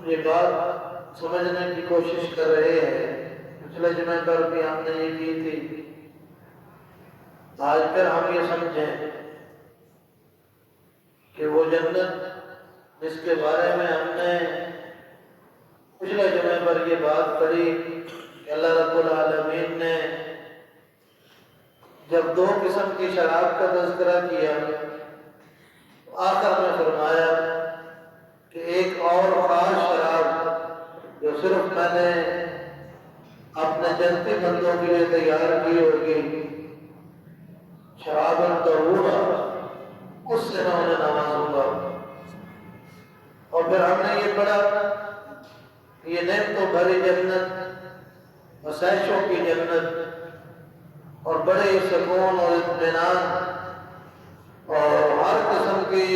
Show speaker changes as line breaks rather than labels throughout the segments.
یہ بات سمجھنے کی کوشش کر رہے ہیں۔ پچھلے جمعے پر بھی ہم نے یہ کی تھی، آج پھر ہم یہ سمجھیں کہ وہ جنت جس کے بارے میں ہم نے پچھلے جمعے پر یہ بات پڑھی کہ اللہ رب العالمین نے جب دو قسم کی شراب کا تذکرہ کیا، آخر میں فرمایا کہ ایک اور خاص شراب جو صرف میں نے اپنے جنتی بندوں کے لیے تیار کی ہوگی، شراب طہورا، اس سے میں انہیں نوازوں گا۔ اور پھر ہم نے یہ پڑھا کہ یہ نعمتوں بھری جنت، آسائشوں کی جنت، اور بڑے سکون اور اطمینان اور ہر قسم کی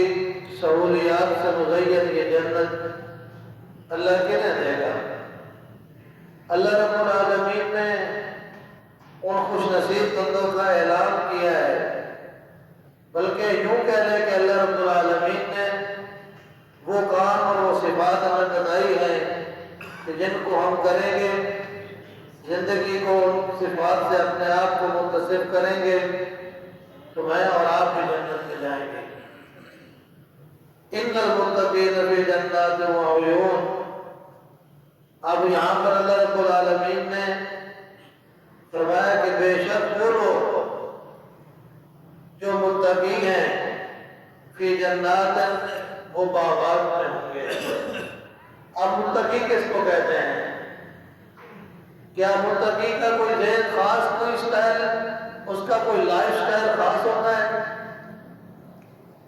سہولیات سے مزین یہ جنت اللہ کہنے دے گا۔ اللہ رب العالمین نے ان خوش نصیب بندوں کا اعلان کیا ہے، بلکہ یوں کہہ لیں کہ اللہ رب العالمین نے وہ کام اور وہ صفات ہمیں بتائی ہیں کہ جن کو ہم کریں گے، زندگی کو ان صفات سے اپنے آپ کو متصف کریں گے، تو میں اور آپ بھی جنت میں جائیں گے۔ ان المتقین فی جنات وعیون۔ اب یہاں پر اللہ رب العالمین نے فرمایا کہ بے شک وہ لوگ جو متقی ہیں فی جنات، وہ باغات میں ہوں گے۔ اب متقی کس کو کہتے ہیں؟ کیا متقی کا کوئی ذہن خاص، کوئی سٹائل، اس کا کوئی لائف سٹائل خاص ہوتا ہے؟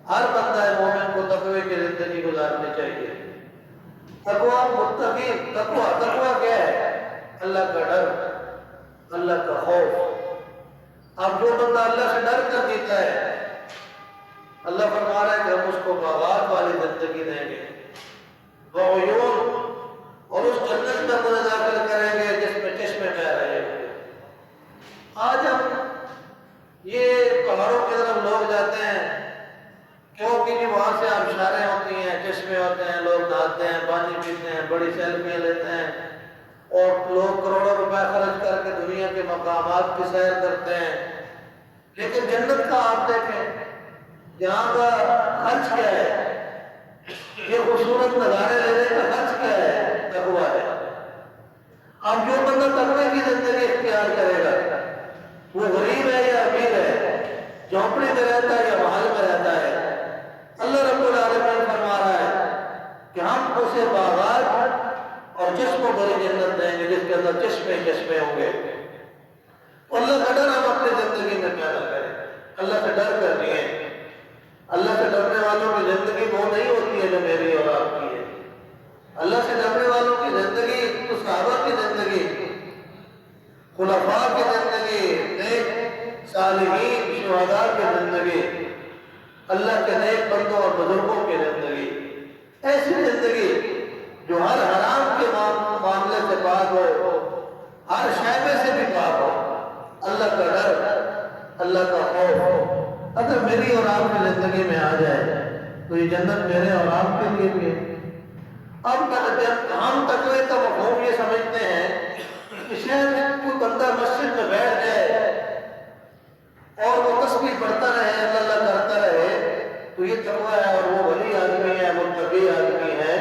ہر بندہ مومن کو تقوی کی زندگی گزارنی چاہیے۔ تقویٰ، متقی، تقویٰ کیا ہے؟ اللہ کا ڈر، اللہ کا خوف۔ اب جو بندہ اللہ سے ڈر کر جیتا ہے، اللہ فرما رہا ہے کہ ہم اس کو باغات والی زندگی دیں گے، وعیون، اور اس جنت میں انہیں داخل کریں گے جس میں چشمے بہہ رہے ہیں۔ آج ہم یہ پہاڑوں کی طرف لوگ جاتے ہیں کیونکہ وہاں سے آبشاریں ہوتی ہیں، چشمے ہوتے ہیں، لوگ نہاتے ہیں، پانی پیتے ہیں، بڑی سیلفیاں لیتے ہیں، اور لوگ کروڑوں روپے خرچ کر کے دنیا کے مقامات کی سیر کرتے ہیں۔ لیکن جنت کا آپ دیکھیں، یہاں کا خرچ کیا ہے؟ یہ خوبصورت نظارے لینے کا خرچ کیا ہے؟ تقویٰ ہے۔ اب جو بندہ تقوی کی زندگی اختیار کرے گا، وہ غریب ہے یا امیر ہے، جھونپڑی میں رہتا ہے یا محل میں رہتا ہے، اللہ رب العالمین فرما رہا ہے کہ ہم اسے باغات اور چشموں بھری جنت دیں گے جس کے اندر چشمے چشمے ہوں گے۔ اللہ کا ڈر ہم اپنی زندگی میں پیدا کریں، اللہ سے ڈر کرنی ہے۔ اللہ سے ڈرنے والوں کی زندگی وہ نہیں ہوتی ہے جو میری اور آپ کی ہے۔ اللہ سے ڈرنے والوں کی زندگی تو صحابہ کی زندگی، خلفاء کی زندگی، نیک صالحین شہداء کی زندگی، اللہ کے نیک بندوں اور بزرگوں کی زندگی، ایسی زندگی جو ہر حرام کے معاملے سے پاک ہو، ہر شائبے سے بھی پاک ہو۔ اللہ کا ڈر، اللہ کا خوف اگر میری اور آپ کی زندگی میں آ جائے تو یہ جنت میرے اور آپ کے لیے بھی ہے۔ اب ہم تقوی کا مفہوم یہ سمجھتے ہیں کہ شاید کوئی بندہ مسجد میں بیٹھ جائے اور وہ تسبیح پڑھتا رہے، اللہ اللہ کرتا رہے، تو یہ تقوی ہے اور وہ ولی آدمی ہے، متقی آدمی ہے۔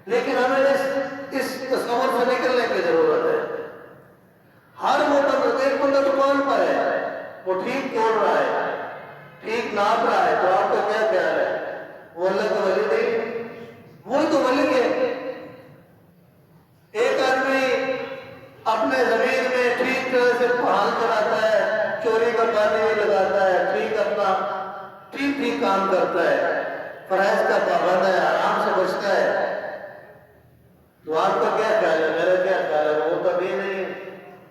لیکن ہمیں اس تصور سے نکلنے کی ضرورت ہے۔ ہر وہ بندہ، ایک بندہ دکان پر ہے، وہ ٹھیک توڑ رہا ہے، ٹھیک ناپ رہا ہے، تو آپ کا کیا خیال ہے؟ وہ اللہ کا ولی نہیں؟ وہی تو ولی ہے۔ ایک آدمی اپنے زمین میں ٹھیک طرح سے پہال چلاتا ہے، چوری کا پانی نہیں لگاتا ہے، ٹھیک کام کرتا ہے، فرائض کا پابند ہے، آرام سے بچتا ہے، تو آپ کا کیا خیال ہے؟ میرا کیا خیال ہے؟ وہ تو دین نہیں ہے۔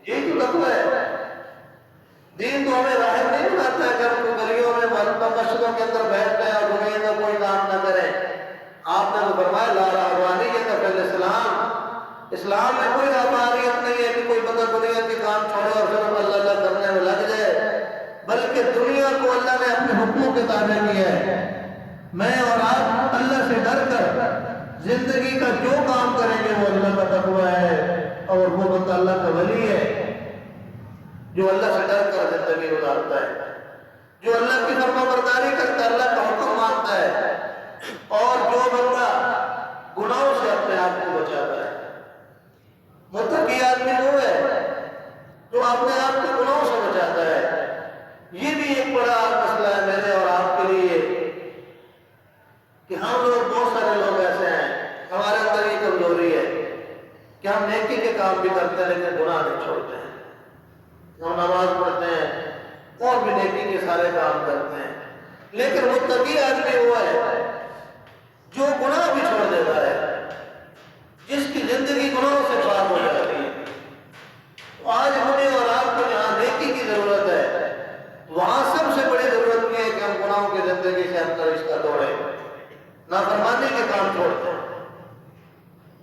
یہی تو تقویٰ ہے۔ دین تو ہمیں راہب نہیں بناتا ہے کہ ہم کو گلیوں میں مسجدوں کے اندر بیٹھ جائیں اور دنیا کا کوئی کام نہ کریں۔ آپ نے تو فرمایا لا رہبانیت فی الاسلام، اسلام میں کوئی رہبانیت نہیں ہے کہ کوئی بندہ دنیا کے کام چھوڑے اور صرف اللہ اللہ کرنے میں لگ جائے، بلکہ دنیا کو اللہ نے اپنے حکموں کے تابع کیا ہے۔ میں اور آپ اللہ سے ڈر کر زندگی کا جو کام کریں گے وہ اللہ کا تقوی ہے، اور وہ بندہ اللہ کا ولی ہے جو اللہ سے ڈر کر زندگی گزارتا ہے، جو اللہ کی فرما برداری کرتا ہے، اللہ کا حکم مانتا ہے، اور جو بندہ گناہوں سے اپنے آپ کو بچاتا ہے۔ متقی آدمی وہ ہے جو اپنے آپ کو گناہوں سے بچاتا ہے۔ یہ بھی ایک بڑا مسئلہ ہے میرے اور آپ کے لیے کہ ہم لوگ، بہت سارے لوگ ایسے ہیں، ہمارے اندر یہ کمزوری ہے کہ ہم نیکی کے کام بھی کرتے ہیں لیکن گناہ نہیں چھوڑتے ہیں۔ ہم نماز پڑھتے ہیں اور بھی نیکی کے سارے کام کرتے ہیں، لیکن متقی آدمی وہ ہے جو گناہ بھی چھوڑ دیتا ہے، جس کی زندگی گناہوں سے پاک ہو جاتی ہے۔ آج ہمیں اور آپ کو جہاں نیکی کی ضرورت ہے، وہاں سب سے بڑی ضرورت یہ ہے کہ ہم گناہوں کی زندگی سے اپنا رشتہ توڑیں، نافرمانی کے کام چھوڑتے ہیں،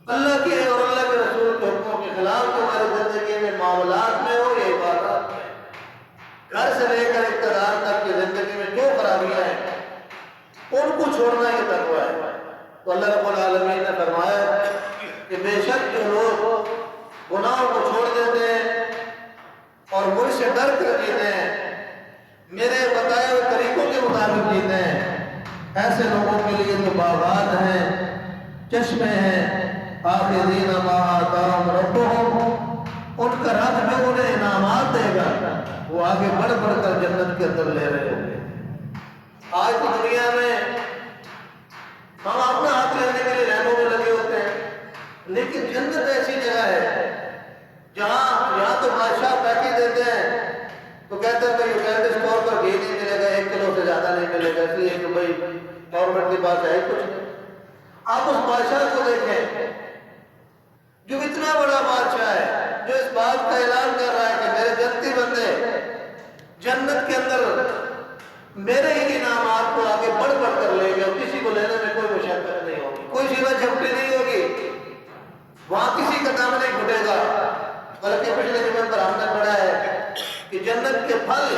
اللہ کے اور اللہ کے رسول کے حکموں کے خلاف جو ہماری زندگی میں معاملات میں ہو یا عبادات میں، گھر سے لے کر اقتدار تک کی زندگی میں جو خرابیاں ہیں ان کو چھوڑنا یہ تقوی ہے۔ تو اللہ رب العالمین نے فرمایا کہ بے شک جو لوگ گناہوں کو چھوڑ دیتے ہیں اور مجھ سے ڈر کر جیتے ہیں، میرے بتائے ہوئے طریقوں کے مطابق جیتے ہیں، ایسے لوگوں کے لیے تو باغات ہیں، چشمے ہیں، آخذین ما آتاہم ربہم، ان کا رب جو انہیں انعامات دے گا وہ آگے بڑھ بڑھ کر جنت کے اندر لے رہے ہوں گے۔ آج تو دنیا میں ہم اپنا حق لینے کے لیے لائنوں میں لگے ہوتے ہیں، لیکن جنت ایسی جگہ ہے جہاں یہاں تو بادشاہ پیکج دیتے ہیں تو کہتے ہیں بھائی یونائٹڈ اسٹور پر گھی نہیں ملے گا، 1 کلو سے زیادہ نہیں ملے گا، اس لیے کہ بھائی گورنمنٹ کے پاس ہے کچھ نہیں۔ آپ اس بادشاہ کو دیکھیں جو اتنا بڑا بادشاہ ہے، جو اس بات کا اعلان کر رہا ہے کہ میرے جنتی بندے جنت کے اندر میرے ہی انعامات کو آگے بڑھ بڑھ کر لے گئے، اور کسی کو لینے میں کوئی مشقت نہیں ہوگی، کوئی سیدھا جھپٹی نہیں ہوگی، وہاں کسی کا دم نہیں گھٹے گا، بلکہ پچھلے جمعے پر ہم نے پڑھا ہے کہ جنت کے پھل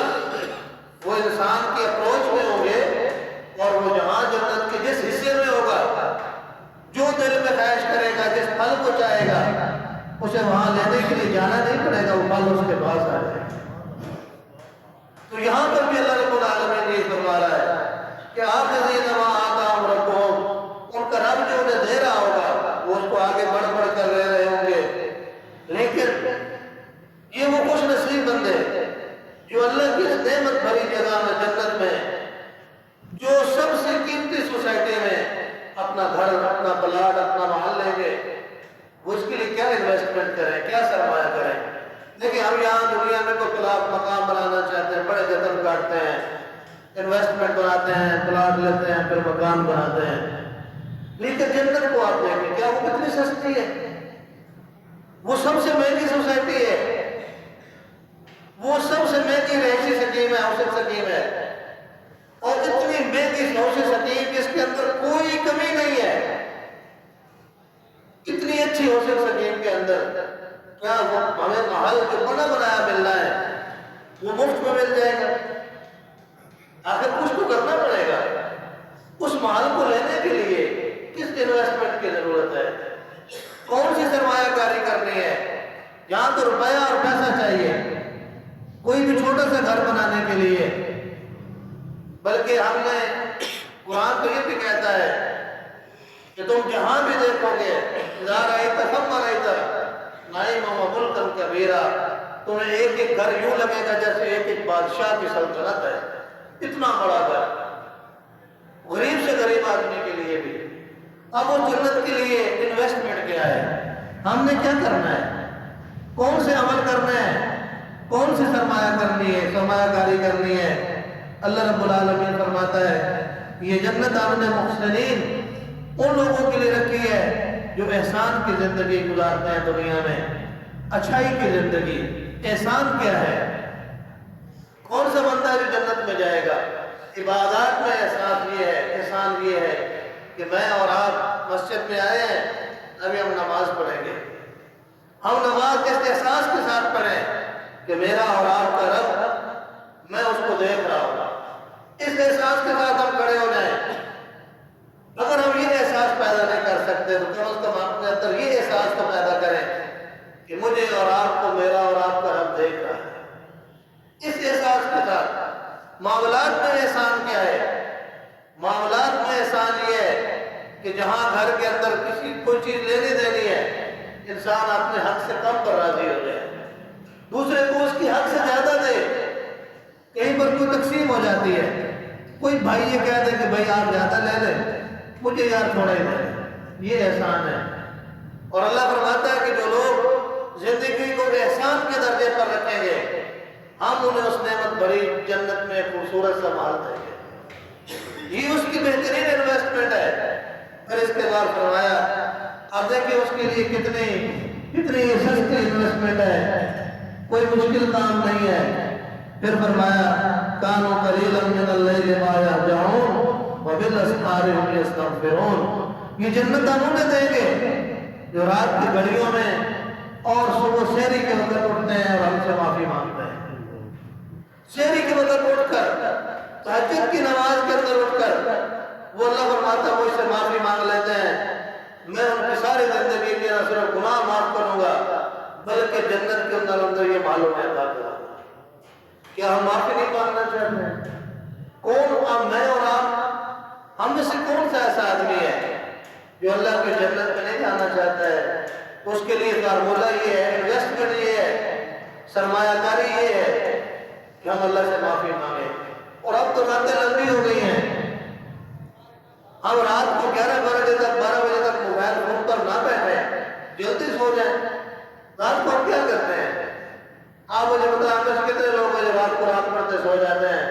وہ انسان کی اپروچ میں ہوں گے، اور وہ جہاں جنت کے جس حصے میں ہوگا، جو دل میں خواہش کرے گا، جس پھل کو چاہے گا، اسے وہاں لینے کے لیے جانا نہیں پڑے گا، وہ پھل اس کے پاس آ جائے گا۔ تو یہاں پر بھی اللہ رب العالمین یہ فرما رہا ہے کہ آخذین ما آتاہم ربہم، ان کا رب جو انہیں دے رہا ہوگا وہ اس کو آگے بڑھ بڑھ کر لے رہے ہوں گے، لیکن یہ وہ خوش نصیب بندے جو اللہ کی اس نعمت بھری جگہ میں، جنت میں، جو سب سے قیمتی سوسائٹی میں اپنا گھر، اپنا پلاٹ، اپنا محل لیں گے، وہ اس کے لیے کیا انویسٹمنٹ کریں، کیا سرمایہ کریں۔ دیکھیں ہم یہاں دنیا میں کوئی پلاٹ مقام بنانا چاہتے ہیں، بڑے جتن کاٹتے ہیں، انویسٹمنٹ بناتے ہیں، پلاٹ لیتے ہیں، پھر مکان بناتے ہیں، لیکن جنت کو آپ دیکھیں کیا وہ کتنی سستی ہے، وہ سب سے مہنگی سوسائٹی ہے، وہ سب سے مہنگی رہائشی سکیم ہے، ہاؤسنگ سکیم ہے، اور اتنی مہنگی ہاؤسنگ سکیم جس کے اندر کوئی کمی نہیں ہے، اتنی اچھی ہاؤسنگ سکیم کے اندر کیا وہ ہمیں محل جو بنا بنایا مل رہا ہے وہ مفت میں مل جائے گا؟ آخر کچھ تو کرنا پڑے گا، اس محل کو لینے کے لیے کس انویسٹمنٹ کی ضرورت ہے، کون سی سرمایہ کاری کرنی ہے، یہاں تو روپیہ اور پیسہ چاہیے، کوئی بھی چھوٹا سا گھر بنانے کے لیے، بلکہ ہم نے قرآن تو یہ بھی کہتا ہے کہ تم جہاں بھی دیکھو گے اذا رأیت ثم رأیت نعیما وملکا کبیرا، تمہیں ایک ایک گھر یوں لگے گا جیسے ایک ایک بادشاہ کی سلطنت ہے، اتنا بڑا گھر، غریب سے غریب آدمی کے لیے بھی۔ اب اس جنت کے لیے انویسٹمنٹ کیا ہے، ہم نے کیا کرنا ہے، کون سے عمل کرنا ہے، کون سی سرمایہ کرنی ہے، سرمایہ کاری کرنی ہے۔ اللہ رب العالمین فرماتا ہے یہ جنت ہم نے محسنین ان لوگوں کے لیے رکھی ہے جو احسان کی زندگی گزارتے ہیں دنیا میں، اچھائی کی زندگی۔ احسان کیا ہے، کون سا بندہ جو جنت میں جائے گا؟ عبادات میں احسان یہ ہے کہ میں اور آپ مسجد میں آئے ہیں، ابھی ہم نماز پڑھیں گے، ہم نماز اس احساس کے ساتھ پڑھیں کہ میرا اور آپ کا رب، میں اس کو دیکھ رہا ہوں، اس احساس کے ساتھ ہم کھڑے ہو جائیں اگر ہم یہ احساس پیدا نہیں کر سکتے تو کم از کم اپنے اندر یہ احساس تو پیدا کریں کہ مجھے اور آپ کو میرا اور آپ کا رب دیکھ رہا ہے۔ اس احساس کے ساتھ معاملات میں احسان کیا ہے؟ معاملات میں احسان یہ ہے کہ جہاں گھر کے اندر کسی کوئی چیز لینی دینی ہے، انسان اپنے حق سے کم پر راضی ہو جائے، دوسرے کو اس کی حق سے زیادہ دے۔ کہیں پر کوئی تقسیم ہو جاتی ہے، کوئی بھائی یہ کہہ دے کہ بھائی آپ زیادہ لے لیں، مجھے یار تھوڑا ہی دے، یہ احسان ہے۔ اور اللہ فرماتا ہے کہ جو لوگ زندگی کو احسان کے درجے پر رکھیں گے، ہم انہیں اس نعمت بھری جنت میں خوبصورت سا مال دیں گے، یہ اس کی بہترین انویسٹمنٹ ہے۔ پھر اس کے بعد فرمایا اب دیکھیں اس کے لیے کتنی سستی انویسٹمنٹ ہے، کوئی مشکل کام نہیں ہے۔ پھر فرمایا کانوا قلیلا من اللیل ما یہجعون وبالاسحار هم یستغفرون، یہ جنت ہم انہیں دیں گے جو رات کی گھڑیوں میں اور صبح سحری کے وقت اٹھتے ہیں اور ہم سے معافی مانگتے ہیں۔ سحری کے وقت اٹھ کر، تہجد کی نماز کے اندر اٹھ کر وہ اللہ فرماتا ہے مجھ سے معافی مانگ لیتے ہیں، میں ان کی ساری زندگی کے نہ صرف گناہ معاف کروں گا بلکہ جنت کے اندر یہ معلوم ہے عطا کروں گا۔ کیا ہم معافی نہیں مانگنا چاہتے ہیں؟ کون اب میں اور آپ، ہم میں سے کون سا ایسا آدمی ہے جو اللہ کے جنت میں نہیں جانا چاہتا ہے؟ اس کے لیے فارمولہ یہ ہے، انویسٹمنٹ یہ ہے، سرمایہ کاری یہ ہے کہ ہم اللہ سے معافی مانگیں۔ اور اب تو راتیں لمبی ہو گئی ہیں، ہم رات کو 11 بجے تک 12 بجے تک موبائل فون پر نہ بیٹھیں، جلدی سو جائیں۔ رات کو ہم کیا کرتے ہیں؟ آپ مجھے بتائیں ہم کتنے لوگ ہیں جو رات کو رات پڑھتے سو جاتے ہیں؟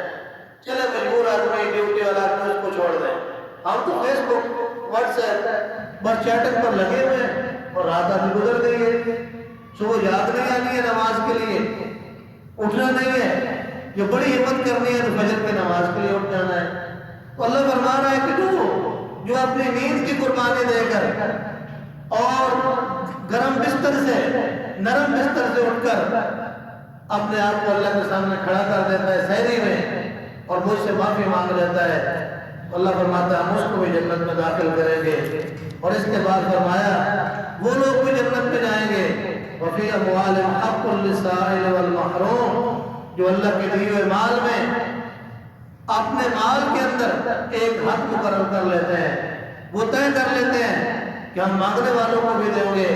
چلے مجبور آدمی، ڈیوٹی والا آدمی، اس کو چھوڑ دیں۔ ہم تو فیس بک، واٹس ایپ، بس چیٹنگ پر لگے ہوئے ہیں اور رات آدھی گزر گئی ہے، صبح یاد نہیں آنی ہے نماز کے لیے، اٹھنا نہیں ہے، جو بڑی ہمت کرنی ہے تو فجر کی نماز کے لیے اٹھ جانا ہے۔ تو اللہ فرما رہا ہے کہ جو اپنی نیند کی قربانی دے کر اور گرم بستر سے، نرم بستر سے اٹھ کر اپنے آپ کو اللہ کے سامنے کھڑا کر دیتا ہے سحری میں اور مجھ سے معافی مانگ لیتا ہے، اللہ فرماتا ہے ہم اس کو بھی جنت میں داخل کریں گے۔ اور اس کے بعد فرمایا وہ لوگ بھی جنت میں جائیں گے وفی اموالہم حق للسائل والمحروم، جو اللہ کے دیے ہوئے مال میں اپنے مال کے اندر ایک حق مقرر کر لیتے ہیں، وہ طے کر لیتے ہیں کہ ہم مانگنے والوں کو بھی دیں گے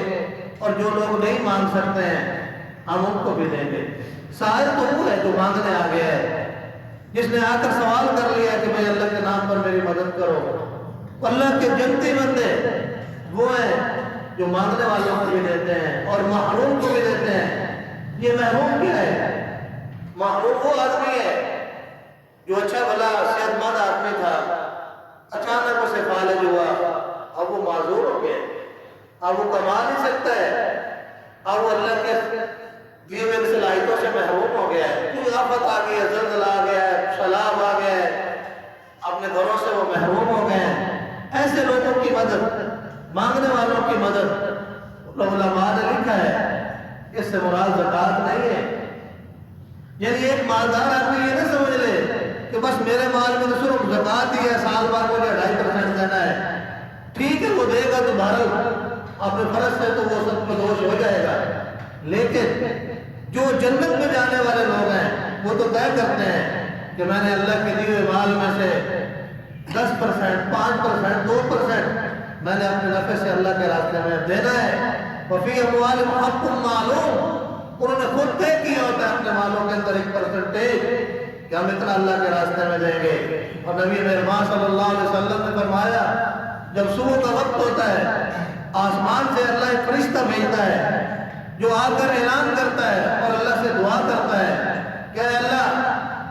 اور جو لوگ نہیں مانگ سکتے ہیں ہم ان کو بھی دیں گے۔ سائل تو وہ ہے جو مانگنے آ گیا ہے، جس نے آ کر سوال کر لیا کہ بھائی اللہ کے نام پر میری مدد کرو۔ اللہ کے جنتی بندے وہ ہیں جو مانگنے والوں کو بھی دیتے ہیں اور محروم کو بھی دیتے ہیں۔ یہ محروم کیا ہے؟ محروم وہ آدمی ہے جو اچھا بھلا صحت مند آدمی تھا، اچانک اسے فالج ہوا، اب وہ معذور ہو گیا، اب وہ کما نہیں سکتا ہے، اب وہ اللہ کے دیے ہوئے صلاحیتوں سے محروم ہو گیا ہے، کوئی آفت آ گئی ہے، زلزلہ آ گیا ہے، سیلاب آ گیا ہے، اپنے گھروں سے وہ محروم ہو گئے ہیں۔ ایسے لوگوں کی مدد، مانگنے والوں کی مدد، علماء نے لکھا ہے اس سے مراد زکوٰۃ نہیں ہے۔ یعنی ایک مالدار آدمی یہ نہ سمجھ لے کہ بس میرے مال میں تو صرف زکوٰۃ ہی ہے، سال بعد مجھے 2.5% دینا ہے، ٹھیک ہے وہ دے گا تو بہرحال اپنے فرض سے تو وہ سب بدوش ہو جائے گا، لیکن جو جنت میں جانے والے لوگ ہیں وہ تو طے کرتے ہیں کہ میں نے اللہ کے دیے ہوئے مال میں سے 10%، 5%، 2% میں نے اپنے نفع سے اللہ کے راستے میں دینا ہے۔ وفی اموالہم حق معلوم، انہوں نے خود طے کیا ہوتا ہے اپنے مالوں کے اندر 1% کہ ہم اتنا اللہ کے راستے میں دیں گے۔ اور نبی مہربان صلی اللہ علیہ وسلم نے فرمایا جب صبح کا وقت ہوتا ہے آسمان سے اللہ ایک فرشتہ بھیجتا ہے جو آ کر اعلان کرتا ہے اور اللہ سے دعا کرتا ہے کہ اے اللہ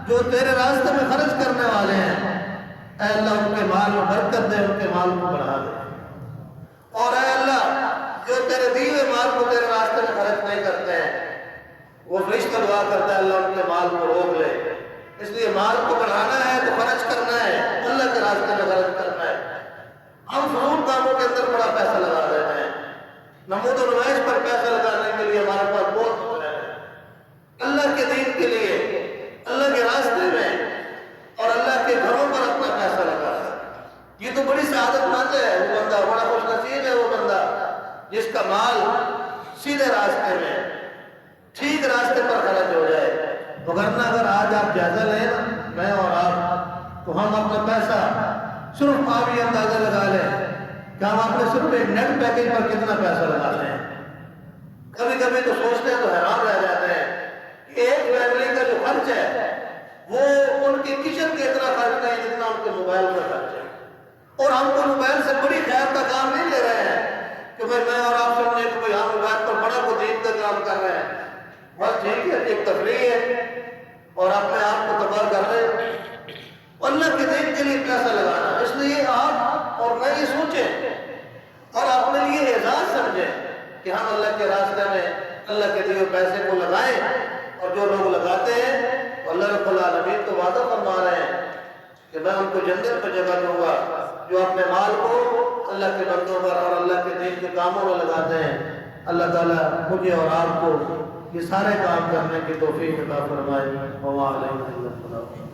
جو تیرے راستے میں خرچ کرنے والے ہیں اے اللہ ان کے مال میں برکت دے، ان کے مال کو بڑھا دے، اور اے اللہ جو تیرے دیے ہوئے مال کو تیرے راستے میں خرچ نہیں کرتے ہیں وہ فرشتہ دعا کرتا ہے اللہ ان کے مال کو روک لے۔ اس لیے مال کو بڑھانا ہے تو خرچ کرنا ہے، اللہ کے راستے میں خرچ کرنا ہے۔ ہم فضول کاموں کے اندر بڑا پیسہ لگا رہے ہیں، نمود و نمائش پر پیسہ لگانے کے لیے ہمارے پاس بہت کچھ ہے، اللہ کے دین کے لیے، اللہ کے راستے میں اور اللہ کے گھروں پر اپنا پیسہ لگا ہے، یہ تو بڑی سعادت جس کا مال سیدھے راستے میں ٹھیک راستے پر خرچ ہو جائے. وگرنہ اگر آج آپ جائزہ لیں نا میں اور آپ تو ہم اپنا پیسہ صرف آپ یہ اندازہ لگا لیں کہ ہم اپنے صرف ایک نیٹ پیکج پر کتنا پیسہ لگاتے ہیں. کبھی کبھی تو سوچتے ہیں تو حیران رہ جاتے ہیں کہ ایک فیملی کا جو خرچ ہے وہ ان کے کچن کے اتنا خرچ نہیں جتنا ان کے موبائل پر خرچ ہے. اور ہم کو موبائل سے بڑی خیر کا کام نہیں لے رہے ہیں کہ میں اور آپ سمجھے کہ بھائی ہم موبائل پر بڑا کو دین کا کام کر رہے ہیں. بس ٹھیک ہے ایک تفریح ہے اور اپنے آپ کو تباہ کر رہے ہیں. اللہ کے دین کے لیے پیسہ لگانا اس لیے آپ اور میں یہ سوچیں اور اپنے لیے اعزاز سمجھیں کہ ہم اللہ کے راستے میں اللہ کے دیے پیسے کو لگائیں. اور جو لوگ لگاتے ہیں اللہ رب العالمین تو وعدہ فرما رہے ہیں کہ میں ان کو جنت پہ جگہ دوں گا جو اپنے مال کو اللہ کے بندوں پر اور اللہ کے دین کے کاموں میں لگاتے ہیں. اللہ تعالیٰ مجھے اور آپ کو یہ سارے کام کرنے کی توفیق عطا فرمائے. وما علینا الا البلاغ.